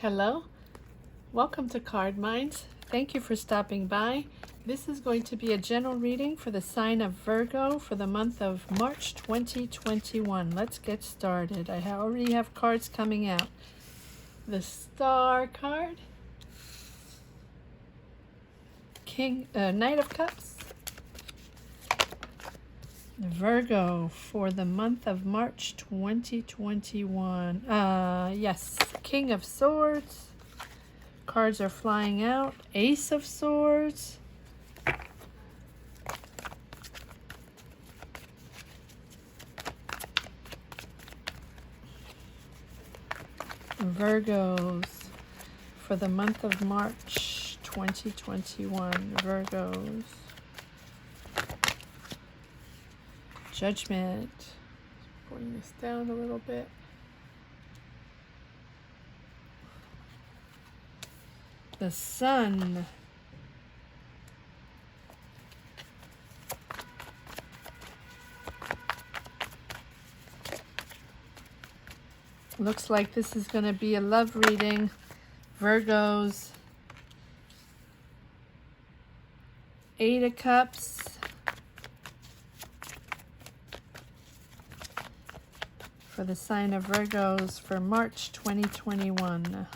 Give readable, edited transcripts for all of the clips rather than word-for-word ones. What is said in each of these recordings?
Hello, welcome to Card Minds. Thank you for stopping by. This is going to be a general reading for the sign of Virgo for the month of March 2021. Let's get started. I already have cards coming out. The Star card, Knight of Cups, Virgo for the month of March 2021. Yes, King of Swords. Cards are flying out. Ace of Swords. Virgos for the month of March 2021. Virgos. Judgment. Bring this down a little bit. The Sun. Looks like this is going to be a love reading. Virgos. Eight of Cups. For the sign of Virgos for March 2021.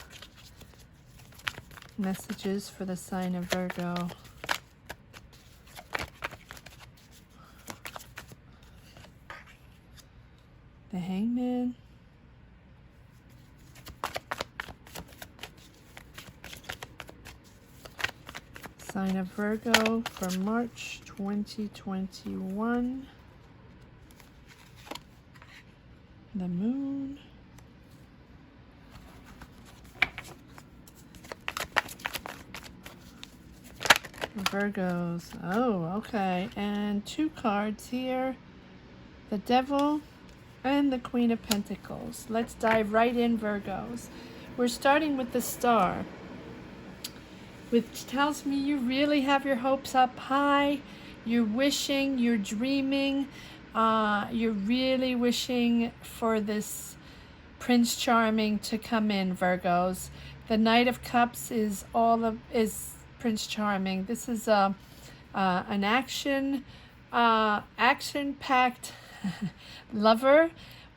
Messages for the sign of Virgo. The Hangman. Sign of Virgo for March 2021. The Moon. Virgos. Oh, okay. And two cards here. The Devil and the Queen of Pentacles. Let's dive right in, Virgos. We're starting with the Star, which tells me you really have your hopes up high. You're wishing, you're dreaming. You're really wishing for this Prince Charming to come in, Virgos. The Knight of Cups is Prince Charming. This is an action-packed lover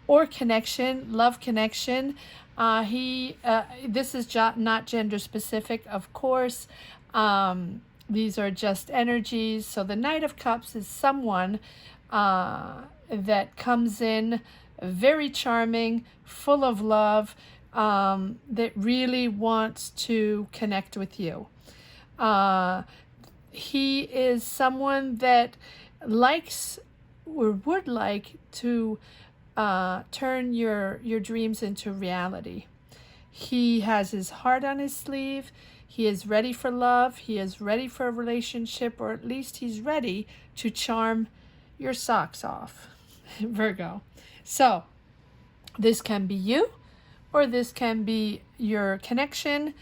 or connection, love connection. This is not gender specific, of course. These are just energies. So the Knight of Cups is someone that comes in very charming, full of love, that really wants to connect with you. He is someone that likes or would like to turn your dreams into reality. He has his heart on his sleeve. He is ready for love. He is ready for a relationship, or at least he's ready to charm your socks off, Virgo. So this can be you, or this can be your connection.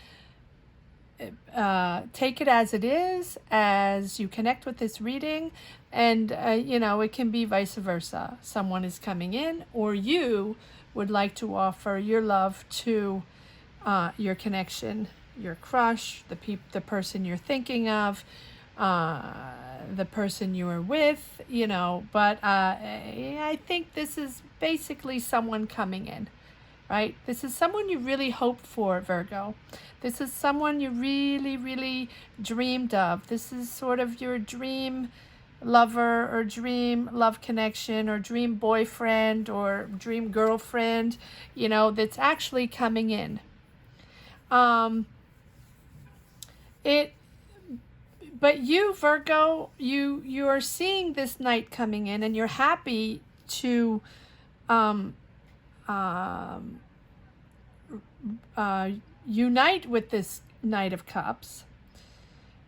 Take it as it is, as you connect with this reading, and it can be vice versa. Someone is coming in, or you would like to offer your love to your connection, your crush, the person you're thinking of, the person you are with, but I think this is basically someone coming in, right? This is someone you really hoped for, Virgo. This is someone you really, really dreamed of. This is sort of your dream lover or dream love connection or dream boyfriend or dream girlfriend, that's actually coming in. But you, Virgo, you are seeing this Knight coming in, and you're happy to unite with this Knight of Cups.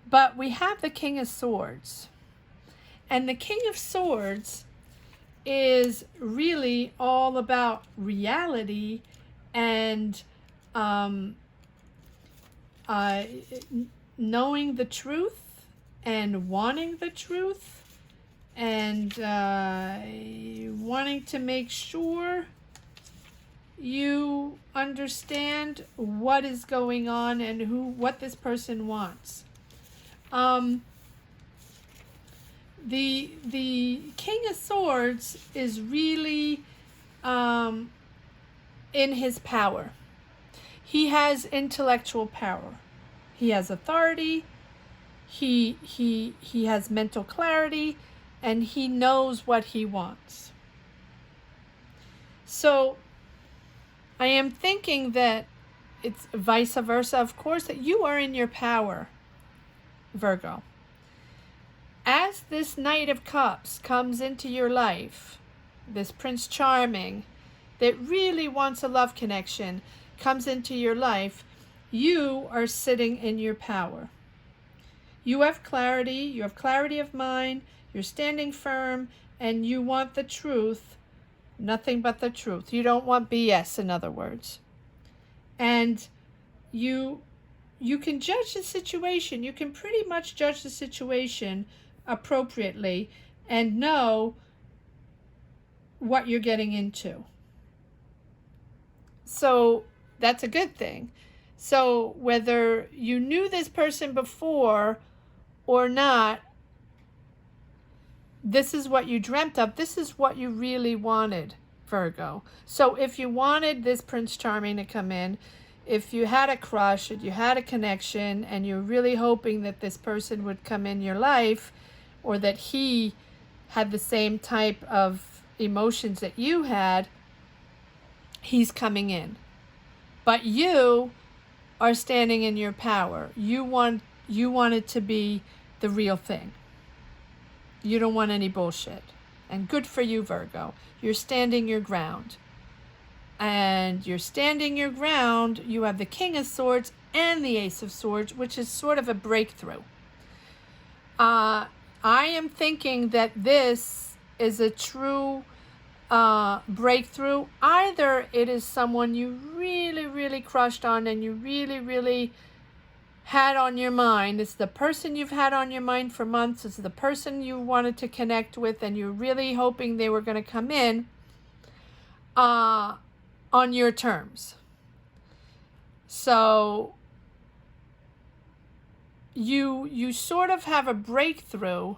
But we have the King of Swords. And the King of Swords is really all about reality and knowing the truth and wanting the truth and wanting to make sure you understand what is going on and what this person wants. The King of Swords is really in his power. He has intellectual power. He has authority. He has mental clarity, and he knows what he wants. So I am thinking that it's vice versa, of course, that you are in your power, Virgo. As this Knight of Cups comes into your life, this Prince Charming that really wants a love connection comes into your life, you are sitting in your power. You have clarity of mind, you're standing firm, and you want the truth, nothing but the truth. You don't want BS, in other words. And you can judge the situation. You can pretty much judge the situation appropriately and know what you're getting into. So that's a good thing. So whether you knew this person before or not, this is what you dreamt of. This is what you really wanted, Virgo. So if you wanted this Prince Charming to come in, if you had a crush, if you had a connection, and you're really hoping that this person would come in your life, or that he had the same type of emotions that you had, he's coming in. But you are standing in your power. You want it to be the real thing. You don't want any bullshit. And good for you, Virgo. You're standing your ground. And you're standing your ground. You have the King of Swords and the Ace of Swords, which is sort of a breakthrough. I am thinking that this is a true breakthrough. Either it is someone you really, really crushed on and you really, really had on your mind. It's the person you've had on your mind for months. It's the person you wanted to connect with and you're really hoping they were going to come in on your terms. So you sort of have a breakthrough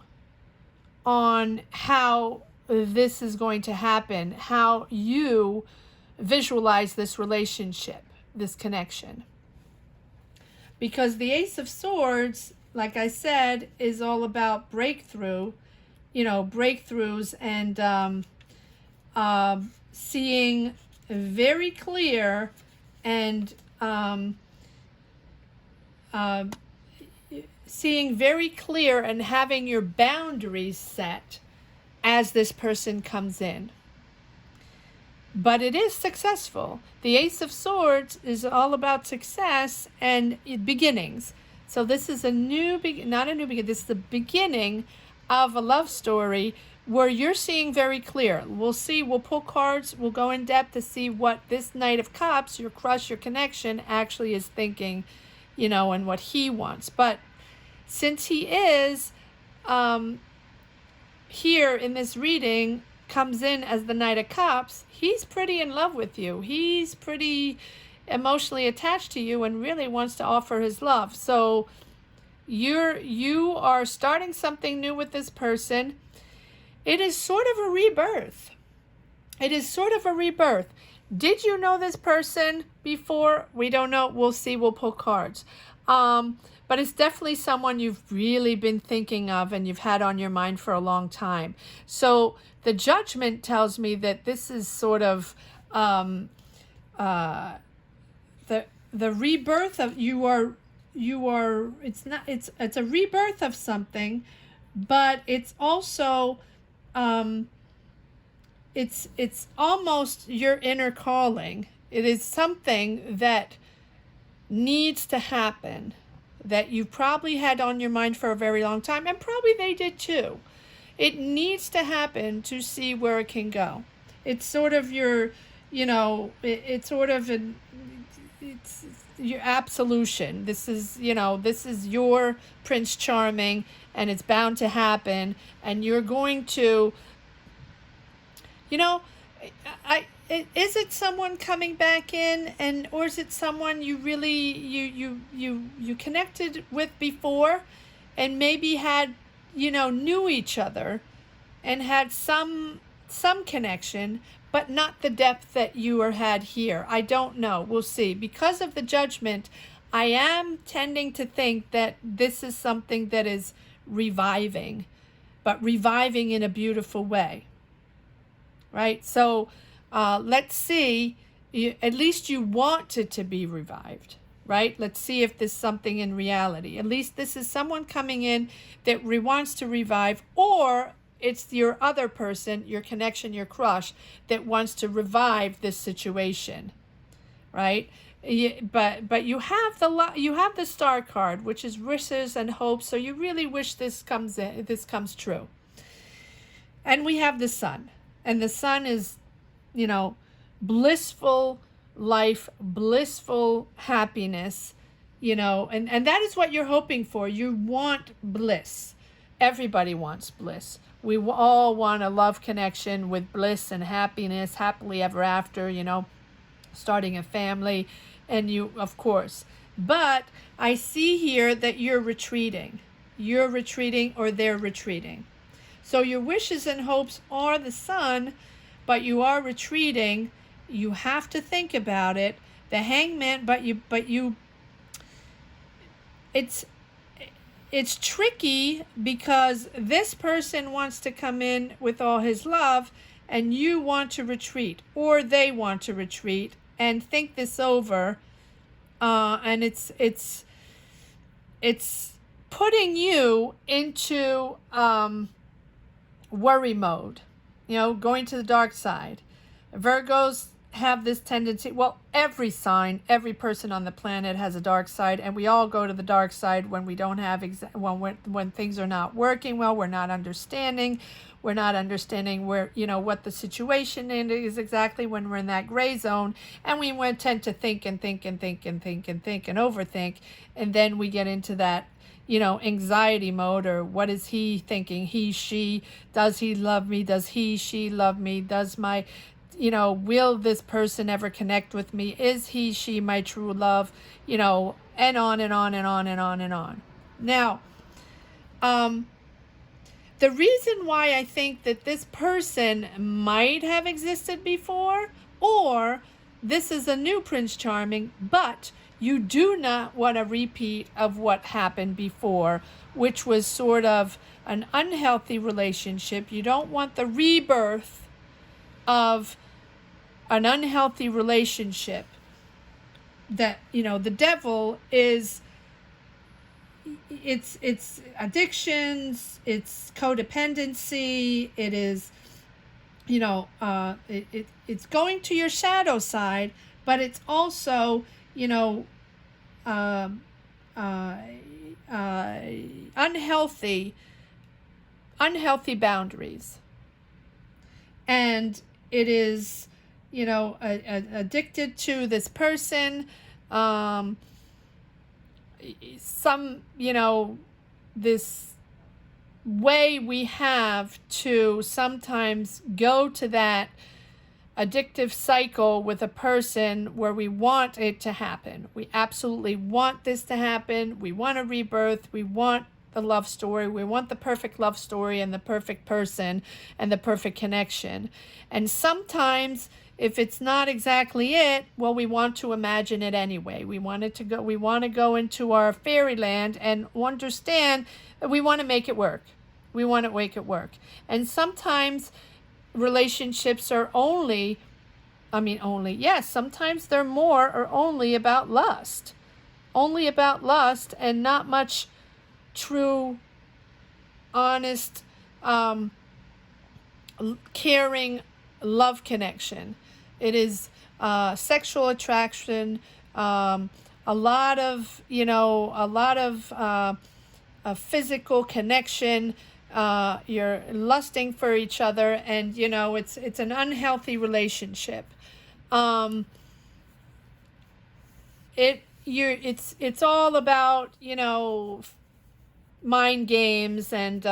on how this is going to happen, how you visualize this relationship, this connection. Because the Ace of Swords, like I said, is all about breakthroughs and seeing very clear and having your boundaries set as this person comes in. But it is successful. The Ace of Swords is all about success and beginnings. So this is not a new beginning. This is the beginning of a love story where you're seeing very clear. We'll pull cards, we'll go in depth to see what this Knight of Cups, your crush, your connection, actually is thinking, and what he wants. But since he is here in this reading, comes in as the Knight of Cups, he's pretty in love with you. He's pretty emotionally attached to you and really wants to offer his love. So you are starting something new with this person. It is sort of a rebirth. Did you know this person before? We don't know. We'll see. We'll pull cards. But it's definitely someone you've really been thinking of and you've had on your mind for a long time. So the Judgment tells me that this is sort of the rebirth of it's a rebirth of something, but it's also it's almost your inner calling. It is something that needs to happen, that you probably had on your mind for a very long time, and probably they did too. It needs to happen to see where it can go. It's sort of your, it's your absolution. This is your Prince Charming, and it's bound to happen, and you're going to, Is it someone coming back in, and or is it someone you really you connected with before, and maybe had, knew each other and had some connection, but not the depth that you had here? I don't know. We'll see. Because of the Judgment, I am tending to think that this is something that is reviving, but reviving in a beautiful way. Right? So let's see. At least you want it to be revived. Right? Let's see if there's something in reality. At least this is someone coming in that wants to revive, or it's your other person, your connection, your crush, that wants to revive this situation. Right? But you have the Star card, which is wishes and hopes. So you really wish this comes true. And we have the Sun. And the Sun is, blissful life, blissful happiness, and that is what you're hoping for. You want bliss. Everybody wants bliss. We all want a love connection with bliss and happiness, happily ever after, starting a family, and you, of course. But I see here that you're retreating. You're retreating, or they're retreating. So your wishes and hopes are the Sun, but you are retreating. You have to think about it. The Hangman, it's tricky, because this person wants to come in with all his love, and you want to retreat, or they want to retreat and think this over. And it's putting you into worry mode, going to the dark side. Virgos have this tendency, well, every sign, every person on the planet has a dark side, and we all go to the dark side when we don't have when things are not working well. We're not understanding where, what the situation is exactly, when we're in that gray zone, and we tend to think and think and think and think and think and overthink, and then we get into that anxiety mode. Or what is he thinking? He, she, does he love me? Does he, she love me? Does my, will this person ever connect with me? Is he, she my true love? And on and on and on and on and on. Now, the reason why I think that this person might have existed before, or this is a new Prince Charming, but you do not want a repeat of what happened before, which was sort of an unhealthy relationship. You don't want the rebirth of an unhealthy relationship. That, the devil is, it's addictions, it's codependency, it is, it's going to your shadow side, but it's also, unhealthy boundaries. And it is, addicted to this person. This way we have to sometimes go to that addictive cycle with a person where we want it to happen. We absolutely want this to happen. We want a rebirth. We want the love story. We want the perfect love story and the perfect person and the perfect connection. And sometimes, if it's not exactly it, well, we want to imagine it anyway. We want to go into our fairyland and understand that we want to make it work. We want to make it work. And sometimes relationships are sometimes they're more or only about lust. Only about lust, and not much true, honest, caring love connection. It is sexual attraction, a lot of physical connection. You're lusting for each other, and it's an unhealthy relationship. It's all about mind games and,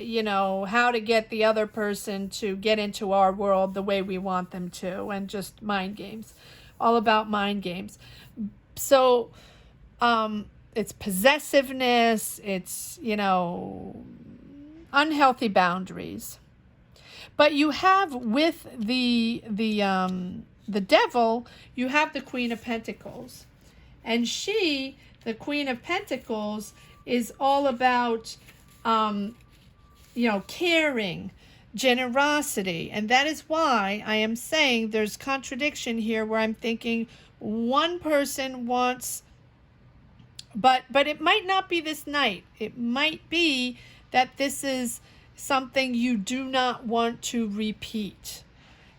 you know, how to get the other person to get into our world the way we want them to, and just mind games, all about mind games. So it's possessiveness, it's, you know, unhealthy boundaries. But you have with the devil, you have the Queen of Pentacles. And she, the Queen of Pentacles, is all about, you know, caring, generosity. And that is why I am saying there's contradiction here, where I'm thinking one person wants, but it might not be this night. It might be that this is something you do not want to repeat.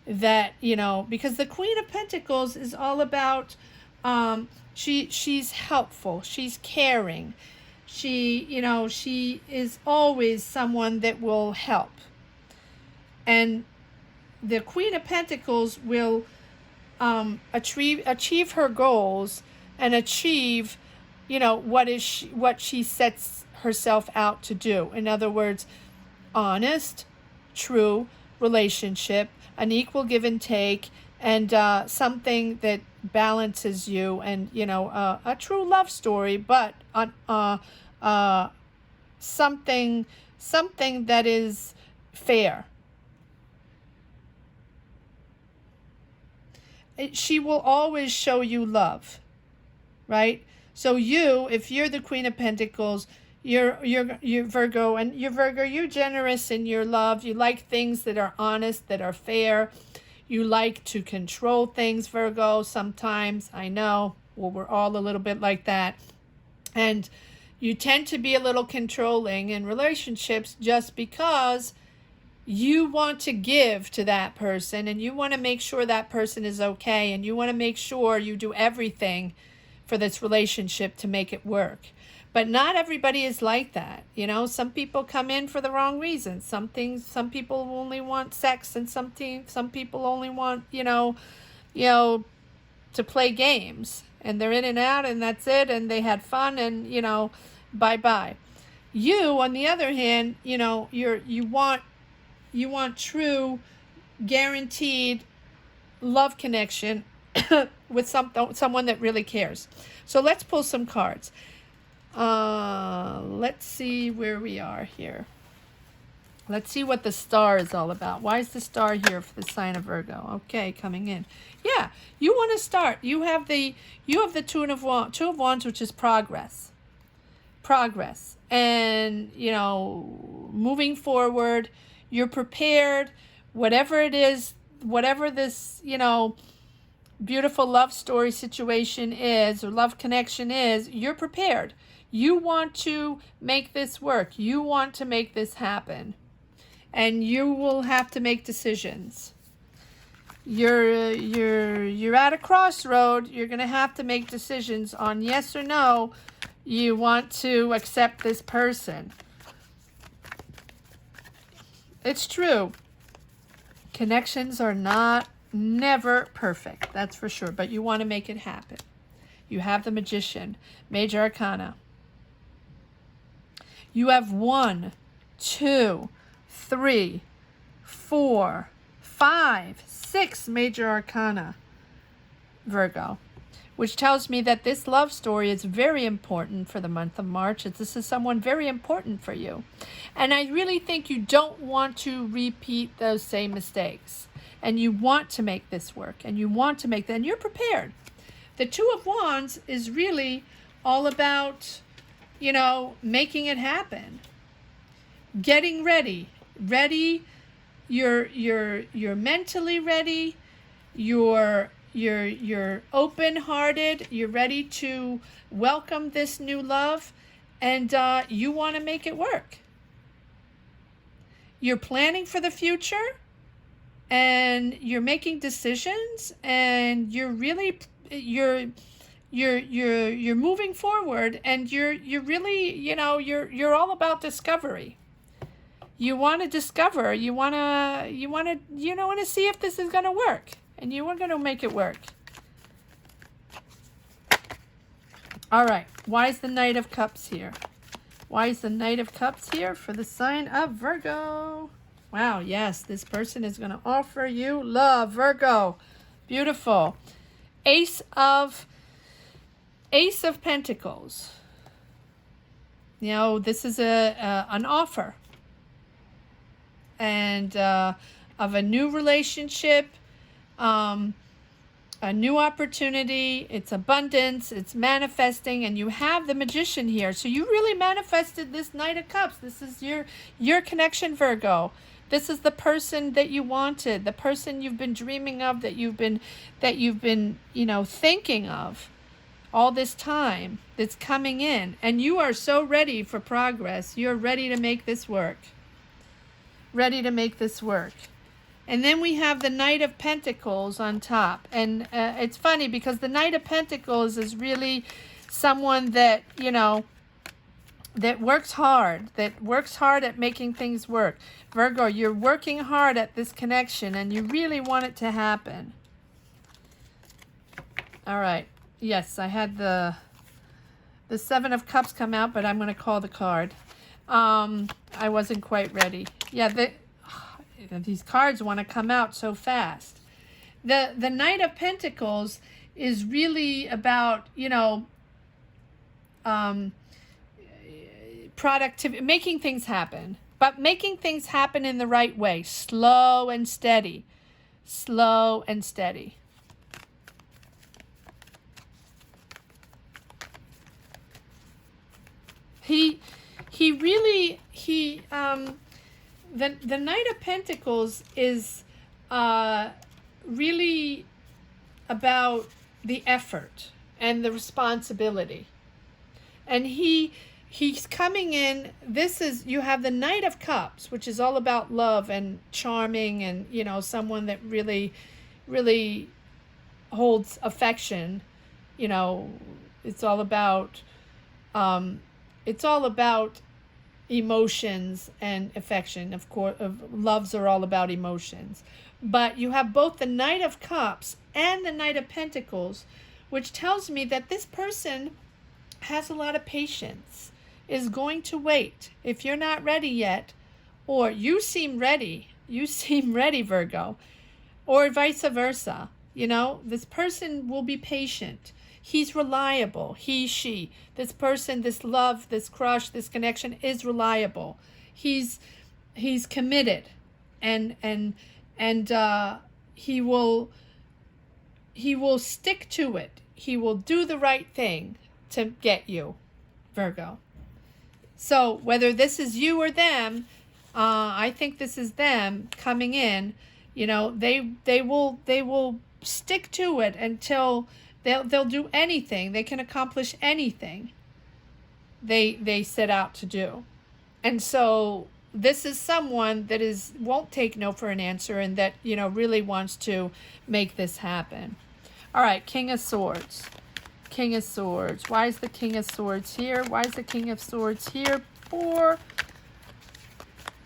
That, you know, because the Queen of Pentacles is all about, she's helpful, she's caring, she, you know, she is always someone that will help. And the Queen of Pentacles will achieve her goals and achieve, you know, what she sets herself out to do. In other words, honest, true relationship, an equal give and take, and something that balances you, and, you know, a true love story, but something that is fair. She will always show you love, right? So you, if you're the Queen of Pentacles, you're Virgo, and you're Virgo, you're generous in your love. You like things that are honest, that are fair. You like to control things, Virgo, sometimes. I know, well, we're all a little bit like that. And you tend to be a little controlling in relationships just because you want to give to that person, and you want to make sure that person is okay, and you want to make sure you do everything for this relationship to make it work. But not everybody is like that. You know, some people come in for the wrong reasons. Some people only want sex, and some people only want, you know, to play games, and they're in and out, and that's it, and they had fun, and, you know, bye-bye. You, on the other hand, you know, you want true, guaranteed love connection with someone that really cares. So let's pull some cards. Let's see where we are here. Let's see what the star is all about. Why is the star here for the sign of Virgo? Okay, coming in. Yeah, you want to start. You have the Two of Wands, which is progress. And, you know, moving forward, you're prepared, whatever it is, whatever this, you know, beautiful love story situation is, or love connection is, you're prepared. You want to make this work. You want to make this happen. And you will have to make decisions. You're at a crossroad. You're going to have to make decisions on yes or no. You want to accept this person. It's true. Connections are never perfect. That's for sure. But you want to make it happen. You have the Magician, Major Arcana. You have 1, 2, 3, 4, 5, 6 Major Arcana, Virgo, which tells me that this love story is very important for the month of March. This is someone very important for you. And I really think you don't want to repeat those same mistakes. And you want to make this work. And you want to make that. And you're prepared. The Two of Wands is really all about, you know, making it happen. Getting ready. You're mentally ready. You're open-hearted. You're ready to welcome this new love, and you want to make it work. You're planning for the future, and you're making decisions, and you're moving forward, and you're really, you know, you're all about discovery. You want to discover. You want to see if this is going to work. And you are going to make it work. All right. Why is the Knight of Cups here? Why is the Knight of Cups here for the sign of Virgo? Wow, yes, this person is going to offer you love, Virgo. Beautiful. Ace of Pentacles. You know, this is an offer. And of a new relationship, a new opportunity. It's abundance, it's manifesting, and you have the Magician here. So you really manifested this Knight of Cups. This is your connection, Virgo. This is the person that you wanted, the person you've been dreaming of, that you've been you know, thinking of all this time, that's coming in. And you are so ready for progress. You're ready to make this work. Ready to make this work. And then we have the Knight of Pentacles on top. And it's funny because the Knight of Pentacles is really someone that, you know, that works hard at making things work. Virgo, you're working hard at this connection and you really want it to happen. All right. Yes, I had the Seven of Cups come out, but I'm going to call the card. I wasn't quite ready. Yeah, these cards want to come out so fast. The Knight of Pentacles is really about, you know, productivity, making things happen, but making things happen in the right way, slow and steady, slow and steady. The Knight of Pentacles is really about the effort and the responsibility. And he's coming in, you have the Knight of Cups, which is all about love and charming and, you know, someone that really, really holds affection. You know, it's all about emotions and affection. Of course, loves are all about emotions. But you have both the Knight of Cups and the Knight of Pentacles, which tells me that this person has a lot of patience, is going to wait. If you're not ready yet, or you seem ready, Virgo, or vice versa, you know, this person will be patient. He's reliable. He, she. This person, this love, this crush, this connection is reliable. He's committed, and he will stick to it. He will do the right thing to get you, Virgo. So whether this is you or them, I think this is them coming in. You know, they will stick to it until they'll do anything. They can accomplish anything they set out to do. And so this is someone that won't take no for an answer, and that, you know, really wants to make this happen. All right, King of Swords. King of Swords. Why is the King of Swords here? Why is the King of Swords here for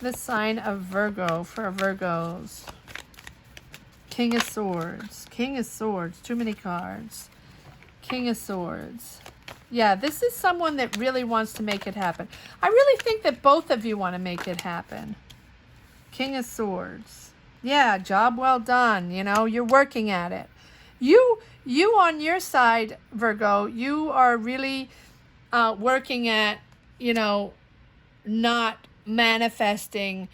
the sign of Virgo, for Virgos? King of Swords. King of Swords. Too many cards. King of Swords. Yeah, this is someone that really wants to make it happen. I really think that both of you want to make it happen. King of Swords. Yeah, job well done. You know, you're working at it. You on your side, Virgo, you are really working at, you know, not manifesting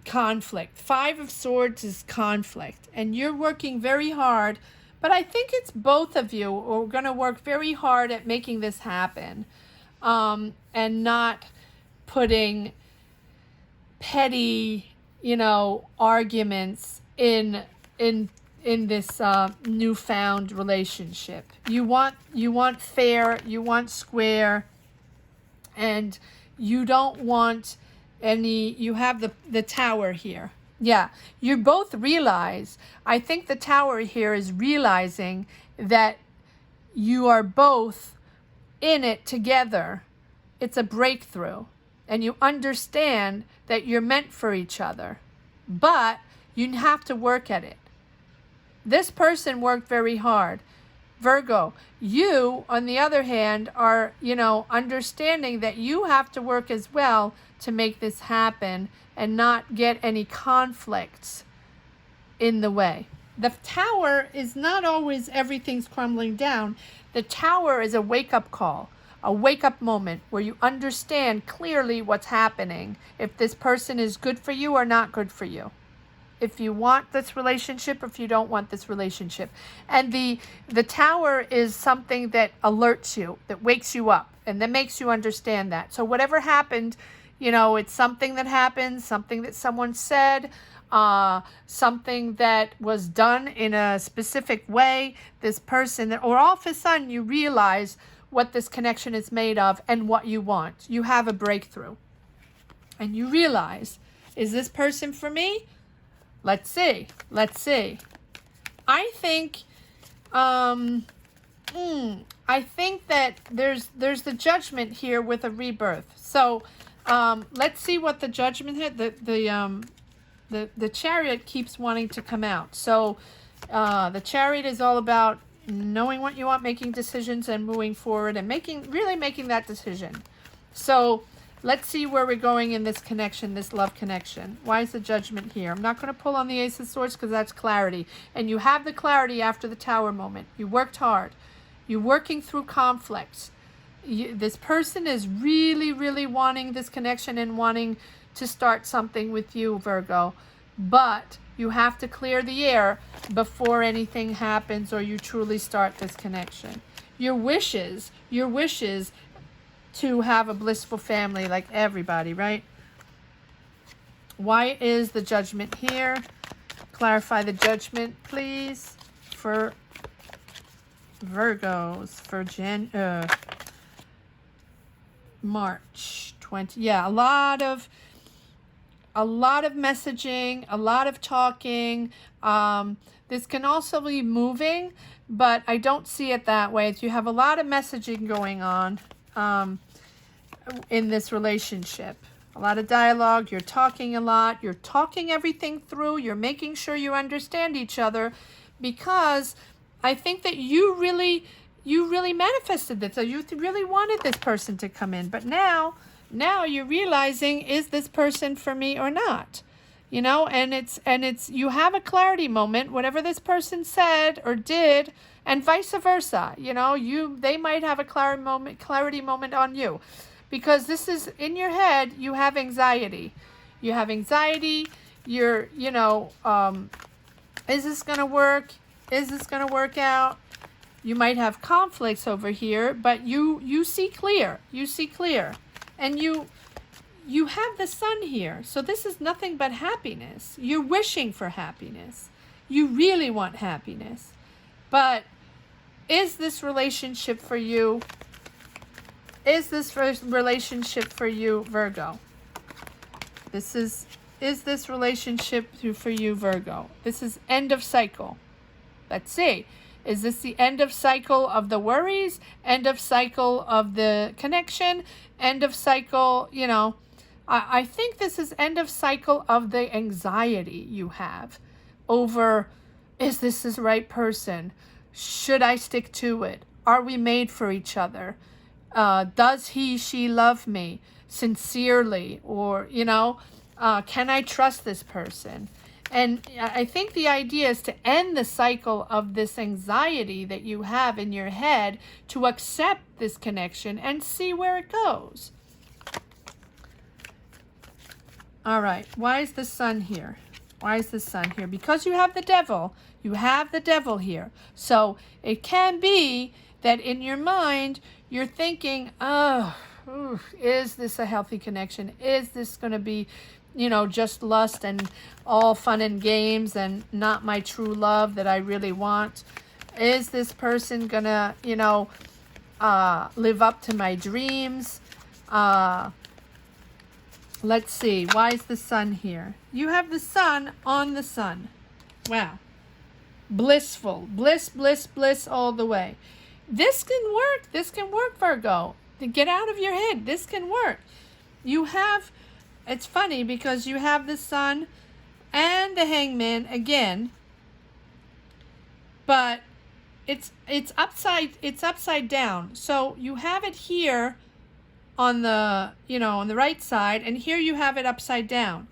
conflict. Five of Swords is conflict, and you're working very hard. But I think it's both of you who are going to work very hard at making this happen, and not putting petty, you know, arguments in this newfound relationship. You want fair, you want square, and you don't want any. You have the Tower here. Yeah, you both realize, I think the Tower here is realizing that you are both in it together. It's a breakthrough, and you understand that you're meant for each other, but you have to work at it. This person worked very hard. Virgo, you, on the other hand, are, understanding that you have to work as well to make this happen and not get any conflicts in the way. The Tower is not always everything's crumbling down. The Tower is a wake-up call, a wake-up moment where you understand clearly what's happening, if this person is good for you or not good for you, if you want this relationship or if you don't want this relationship. And the Tower is something that alerts you, that wakes you up, and that makes you understand that. So whatever happened, it's something that happened, something that someone said, something that was done in a specific way, this person, or all of a sudden you realize what this connection is made of and what you want. You have a breakthrough. And you realize, is this person for me? Let's see. I think that there's the Judgment here with a rebirth. So let's see what the Judgment had. The Chariot keeps wanting to come out. So the Chariot is all about knowing what you want, making decisions and moving forward and really making that decision. So let's see where we're going in this connection, this love connection. Why is the Judgment here? I'm not going to pull on the Ace of Swords because that's clarity. And you have the clarity after the Tower moment. You worked hard. You're working through conflicts. This person is really, really wanting this connection and wanting to start something with you, Virgo. But you have to clear the air before anything happens or you truly start this connection. Your wishes to have a blissful family like everybody, right? Why is the Judgment here? Clarify the Judgment, please, for Virgos for March 20. Yeah, a lot of messaging, a lot of talking. This can also be moving, but I don't see it that way. You have a lot of messaging going on in this relationship. A lot of dialogue. You're talking a lot. You're talking everything through. You're making sure you understand each other, because I think that you really manifested this. So you really wanted this person to come in, but now you're realizing, is this person for me or not? And it's you have a clarity moment, whatever this person said or did, and vice versa. They might have a clarity moment on you, because this is in your head. You have anxiety. You're, is this going to work? Is this going to work out? You might have conflicts over here, but you see clear. And you have the Sun here. So this is nothing but happiness. You're wishing for happiness. You really want happiness. But is this relationship for you? Is this relationship for you, Virgo? Is this relationship for you, Virgo? This is end of cycle. Let's see. Is this the end of cycle of the worries? End of cycle of the connection? End of cycle, I think this is end of cycle of the anxiety you have over, is this the right person? Should I stick to it? Are we made for each other? Does she love me sincerely? Or, can I trust this person? And I think the idea is to end the cycle of this anxiety that you have in your head, to accept this connection and see where it goes. All right. Why is the Sun here? Because you have the Devil. You have the Devil here. So it can be that in your mind, you're thinking, is this a healthy connection? Is this going to be just lust and all fun and games and not my true love that I really want? Is this person gonna, live up to my dreams? Let's see. Why is the Sun here? You have the Sun on the Sun. Wow. Blissful. Bliss all the way. This can work. This can work, Virgo. To get out of your head. This can work. It's funny because you have the Sun and the Hangman again, but it's upside down. So you have it here on the, on the right side, and here you have it upside down.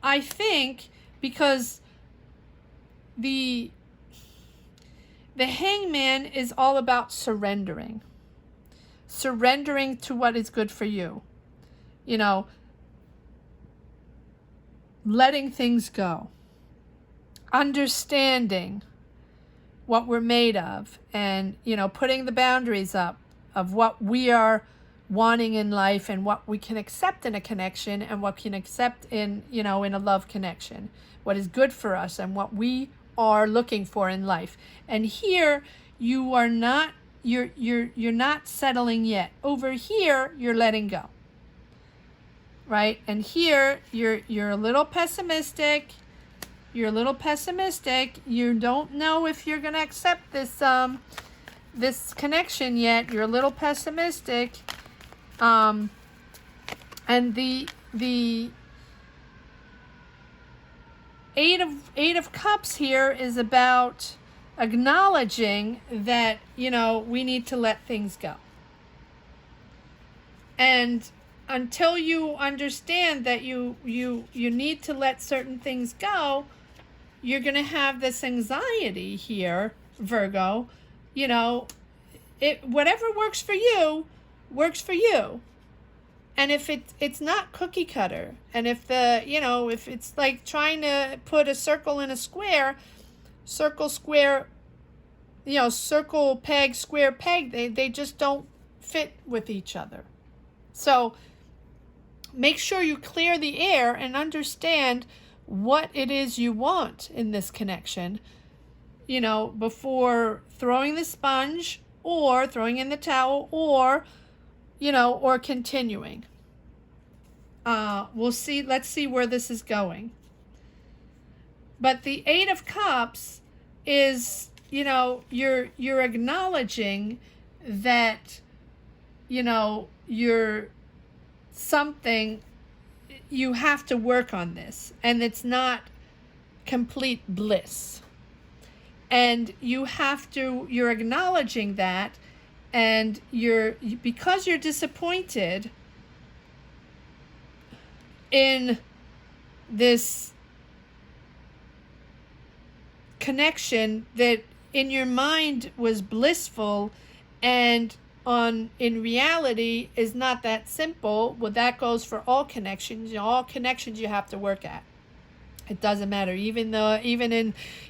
I think because the Hangman is all about surrendering to what is good for you, letting things go, understanding what we're made of, and putting the boundaries up of what we are wanting in life and what we can accept in a connection and what we can accept in in a love connection, what is good for us and what we are looking for in life. And here you are not, you're not settling yet. Over here you're letting go, right? And here you're a little pessimistic. You don't know if you're going to accept this connection yet. You're a little pessimistic. And the Eight of Cups here is about acknowledging that, we need to let things go. And until you understand that you need to let certain things go, you're going to have this anxiety here, Virgo. Whatever works for you, works for you. And if it's not cookie cutter, and if if it's like trying to put a circle in a square, circle, square, circle, peg, square, peg, they just don't fit with each other. So make sure you clear the air and understand what it is you want in this connection, before throwing the sponge or throwing in the towel or continuing. We'll see. Let's see where this is going. But the Eight of Cups is, you're acknowledging that, you're something, you have to work on this, and it's not complete bliss. And you're acknowledging that, and because you're disappointed in this connection that in your mind was blissful and in reality is not that simple. Well, that goes for all connections. All connections you have to work at. It doesn't matter, even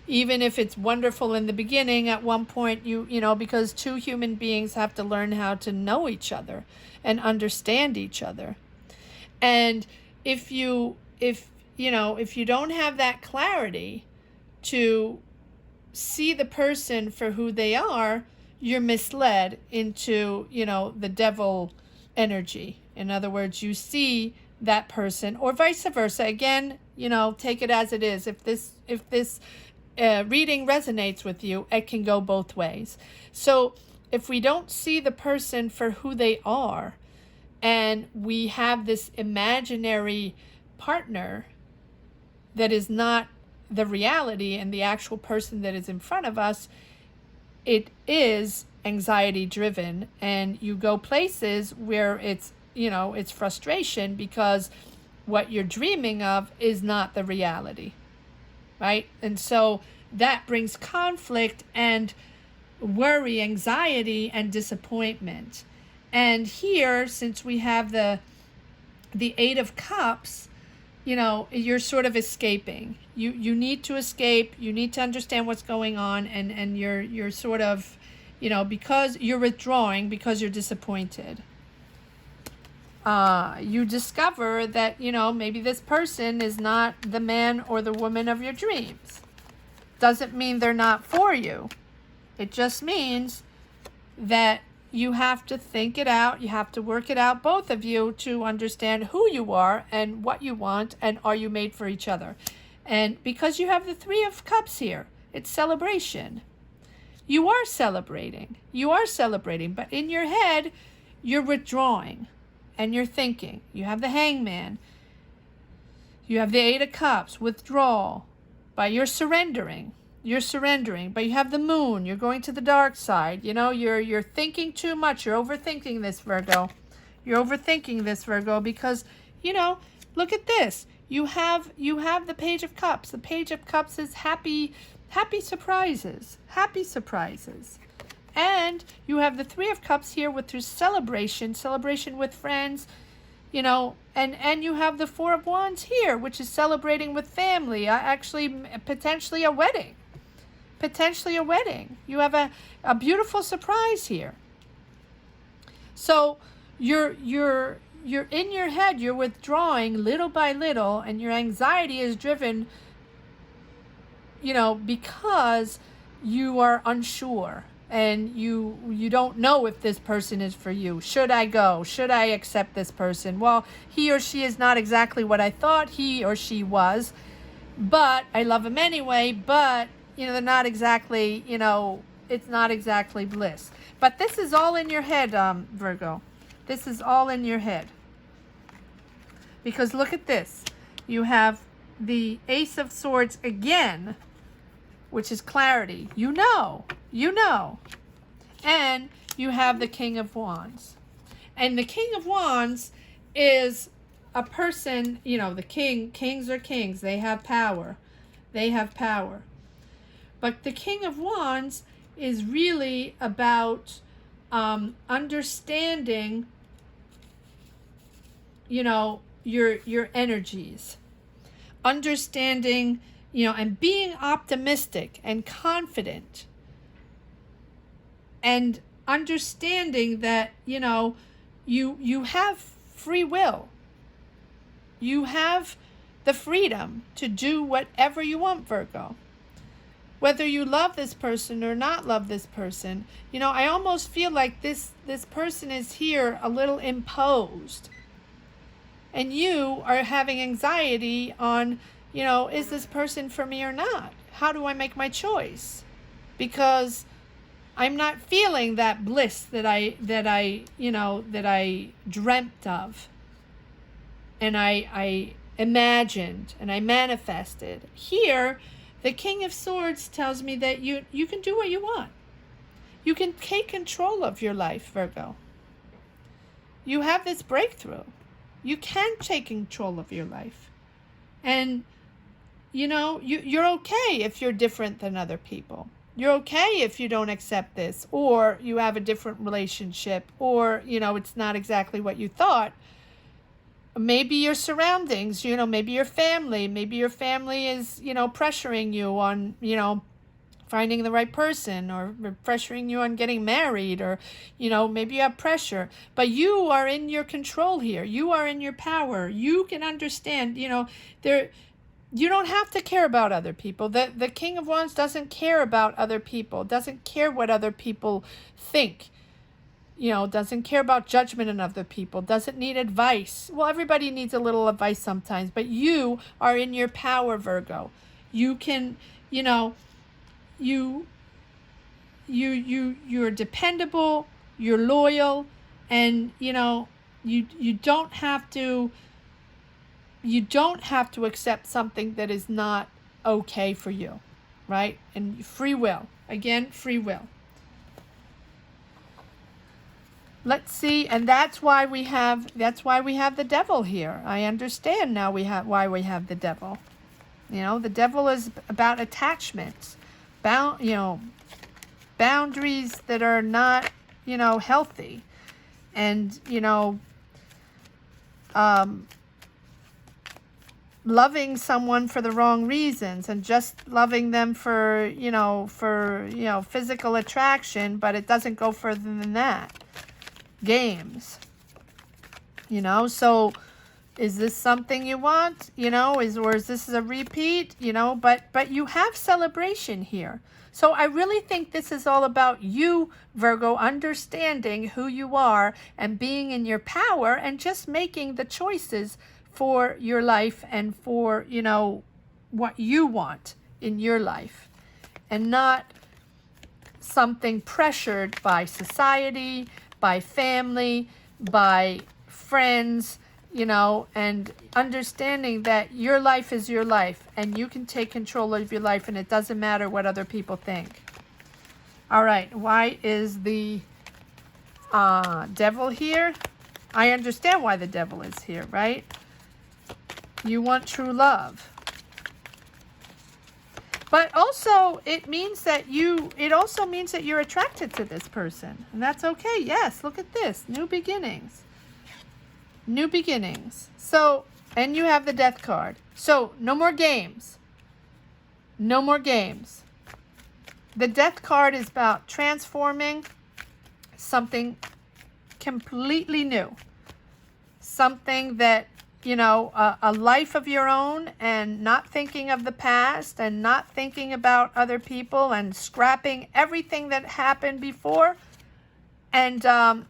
if it's wonderful in the beginning. At one point, because two human beings have to learn how to know each other and understand each other. And if you don't have that clarity to see the person for who they are, you're misled into the devil energy. In other words, you see that person, or vice versa. Again, take it as it is. If this reading resonates with you, it can go both ways. So if we don't see the person for who they are, and we have this imaginary partner that is not the reality and the actual person that is in front of us, it is anxiety driven, and you go places where it's frustration because what you're dreaming of is not the reality, right? And so that brings conflict and worry, anxiety, and disappointment. And here, since we have the Eight of Cups, you're sort of escaping. You need to escape. You need to understand what's going on, and you're sort of, because you're withdrawing because you're disappointed. You discover that, maybe this person is not the man or the woman of your dreams. Doesn't mean they're not for you. It just means that you have to think it out. You have to work it out, both of you, to understand who you are and what you want, and are you made for each other. And because you have the Three of Cups here, it's celebration. You are celebrating, but in your head, you're withdrawing. And you're thinking. You have the Hangman. You have the Eight of Cups, withdrawal. But you're surrendering. You're surrendering, but you have the moon. You're going to the dark side. You know, you're thinking too much. You're overthinking this, Virgo. You're overthinking this, Virgo, because, you know, look at this. You have the Page of Cups. The Page of Cups is happy surprises. Happy surprises. And you have the Three of Cups here with your celebration with friends, you know, and you have the Four of Wands here, which is celebrating with family, actually potentially a wedding. Potentially a wedding. You have a beautiful surprise here. So you're in your head, you're withdrawing little by little, and your anxiety is driven, you know, because you are unsure and you don't know if this person is for you. Should I go? Should I accept this person? Well, he or she is not exactly what I thought he or she was, but I love him anyway. But, you know, they're not exactly, you know, it's not exactly bliss. But this is all in your head, Virgo. This is all in your head. Because look at this. You have the Ace of Swords again, which is clarity. You know. And you have the King of Wands. And the King of Wands is a person, you know, kings are kings. They have power. But the King of Wands is really about understanding, you know, your energies. Understanding, you know, and being optimistic and confident. And understanding that, you know, you have free will. You have the freedom to do whatever you want, Virgo. Whether you love this person or not love this person, you know, I almost feel like this person is here a little imposed. And you are having anxiety on, you know, is this person for me or not? How do I make my choice? Because I'm not feeling that bliss that I dreamt of. And I imagined and I manifested. Here, the King of Swords tells me that you can do what you want. You can take control of your life, Virgo. You have this breakthrough. You can take control of your life. And, you know, you're okay if you're different than other people. You're okay if you don't accept this, or you have a different relationship, or, you know, it's not exactly what you thought. Maybe your surroundings, you know, maybe your family is, you know, pressuring you on, you know, finding the right person, or pressuring you on getting married, or, you know, maybe you have pressure, but you are in your control here. You are in your power. You can understand, you know, you don't have to care about other people. The King of Wands doesn't care about other people, doesn't care what other people think, you know, doesn't care about judgment in other people, doesn't need advice. Well, everybody needs a little advice sometimes, but you are in your power, Virgo. You can, you know, you're dependable, you're loyal, and, you know, you don't have to accept something that is not okay for you, right? And free will. Again, free will. Let's see, and that's why we have the devil here. I understand now why we have the devil. You know, the devil is about attachments, boundaries that are not, you know, healthy, and, you know, loving someone for the wrong reasons, and just loving them for physical attraction, but it doesn't go further than that. Games, you know. So is this something you want, you know, or is this a repeat, you know? But you have celebration here. So I really think this is all about you, Virgo, understanding who you are and being in your power, and just making the choices for your life and for, you know, what you want in your life, and not something pressured by society, by family, by friends, you know, and understanding that your life is your life and you can take control of your life and it doesn't matter what other people think. All right, why is the devil here? I understand why the devil is here, right? You want true love. But also, it also means that you're attracted to this person. And that's okay. Yes, look at this. New beginnings. New beginnings. So, and you have the death card. So, no more games. No more games. The death card is about transforming something completely new. Something that, you know, a life of your own, and not thinking of the past and not thinking about other people and scrapping everything that happened before and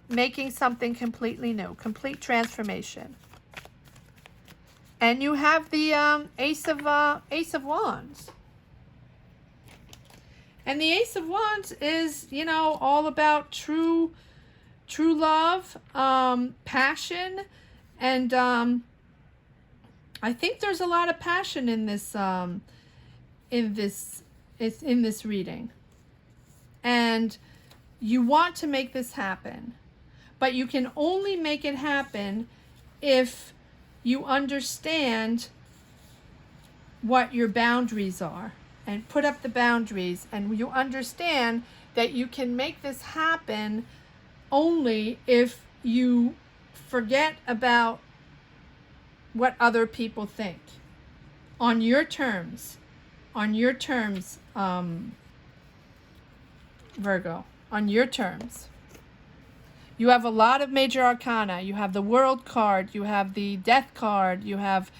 making something completely new, complete transformation. And you have the Ace of Wands. And the Ace of Wands is, you know, all about true love, passion, and I think there's a lot of passion in this reading. And you want to make this happen. But you can only make it happen if you understand what your boundaries are and put up the boundaries, and you understand that you can make this happen only if you forget about what other people think on your terms, Virgo, on your terms. You have a lot of major arcana. You have the World card, you have the Death card, you have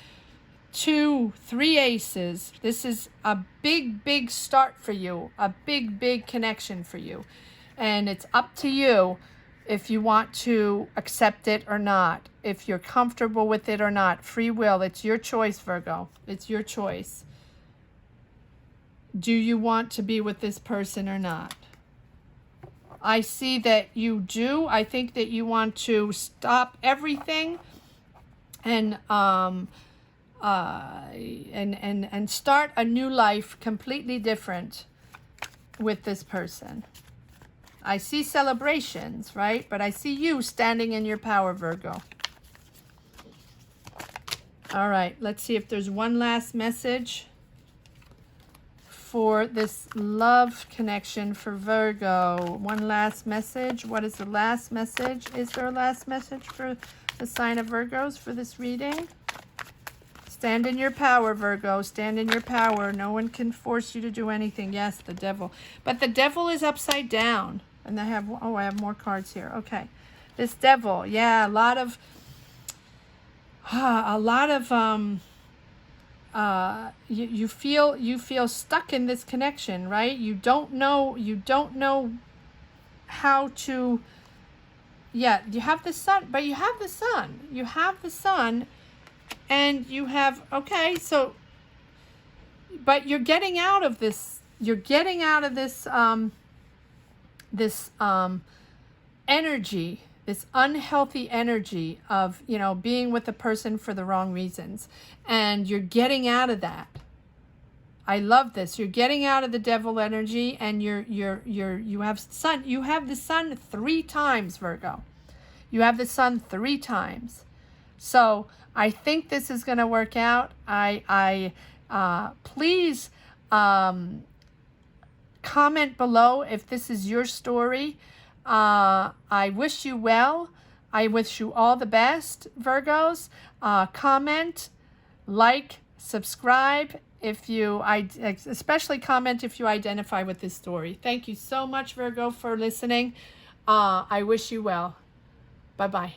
2, 3 aces. This is a big start for you, a big connection for you. And it's up to you if you want to accept it or not, if you're comfortable with it or not. Free will, it's your choice, Virgo. It's your choice. Do you want to be with this person or not? I see that you do. I think that you want to stop everything and start a new life completely different with this person. I see celebrations, right? But I see you standing in your power, Virgo. All right, let's see if there's one last message for this love connection for Virgo. One last message. What is the last message? Is there a last message for the sign of Virgos for this reading? Stand in your power, Virgo. Stand in your power. No one can force you to do anything. Yes, the devil. But the devil is upside down. And I have more cards here. Okay. This devil. Yeah, a lot of you feel stuck in this connection, right? You don't know how to. Yeah, you have the sun, but you have the sun. You have the sun, and you have, okay, so, but you're getting out of this. You're getting out of this energy, this unhealthy energy of, you know, being with a person for the wrong reasons, and you're getting out of that. I love this. You're getting out of the devil energy, and you have sun. You have the sun 3 times, Virgo. You have the sun 3 times. So I think this is going to work out. Please comment below if this is your story. I wish you well. I wish you all the best, Virgos. Comment, like, subscribe if you, especially comment if you identify with this story. Thank you so much, Virgo, for listening. I wish you well. Bye-bye.